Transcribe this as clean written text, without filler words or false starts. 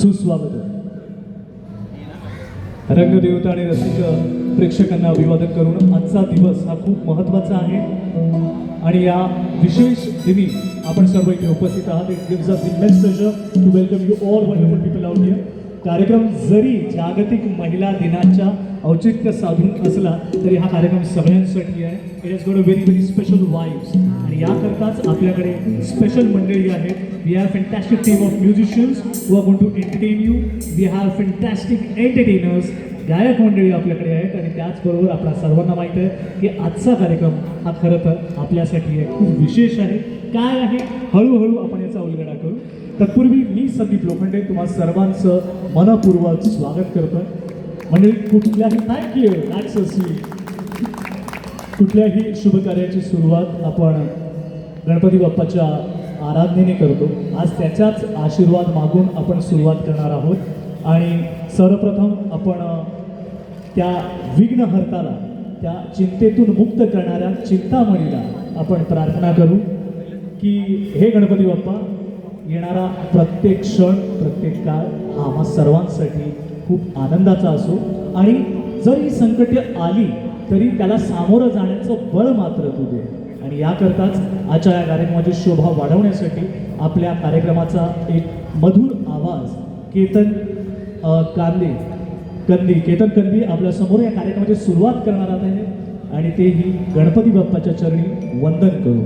सुस्वागत. रंगदेवता आणि रसिक प्रेक्षकांना अभिवादन करून आजचा दिवस हा खूप महत्त्वाचा आहे आणि या विशेष दिनी आपण सर्व इथे उपस्थित आहात. It gives us immense pleasure to welcome you all wonderful people out here. कार्यक्रम जरी जागतिक महिला दिनाच्या औचित्य साधून असला तरी हा कार्यक्रम सगळ्यांसाठी आहे. It has got a very very special vibes आणि याकरताच आपल्याकडे स्पेशल मंडळी आहेत. We have fantastic team of musicians who are going to entertain you. We have fantastic entertainers, गायक मंडळी आपल्याकडे आहेत आणि त्याचबरोबर आपल्या सर्वांना माहीत आहे की आजचा कार्यक्रम हा खरं तर आपल्यासाठी आहे, खूप विशेष आहे. काय आहे हळूहळू आपण याचा उलगडा करू. तत्पूर्वी मी संदीप लोखंडे तुम्हा सर्वांचं मनपूर्वक स्वागत करतोय. मंडळी कुठल्याही कुठल्याही शुभ कार्याची सुरुवात आपण गणपती बाप्पाच्या आराधनेने करतो. आज त्याच्याच आशीर्वाद मागून आपण सुरुवात करणार आहोत आणि सर्वप्रथम आपण त्या विघ्नहर्ताला, त्या चिंतेतून मुक्त करणाऱ्या चिंतामणीला आपण प्रार्थना करू की हे गणपती बाप्पा, येणारा प्रत्येक क्षण प्रत्येक काळ हा आम्हा सर्वांसाठी खूप आनंदाचा असो आणि जर ही संकटे आली तरी त्याला सामोरं जाण्याचं बळ मात्र तू दे. आणि याकरताच आजच्या या कार्यक्रमाची शोभा वाढवण्यासाठी आपल्या कार्यक्रमाचा एक मधुर आवाज केतन कंदी आपल्या समोर या कार्यक्रमाची सुरुवात करणार आहे आणि तेही गणपती बाप्पाच्या चरणी वंदन करू.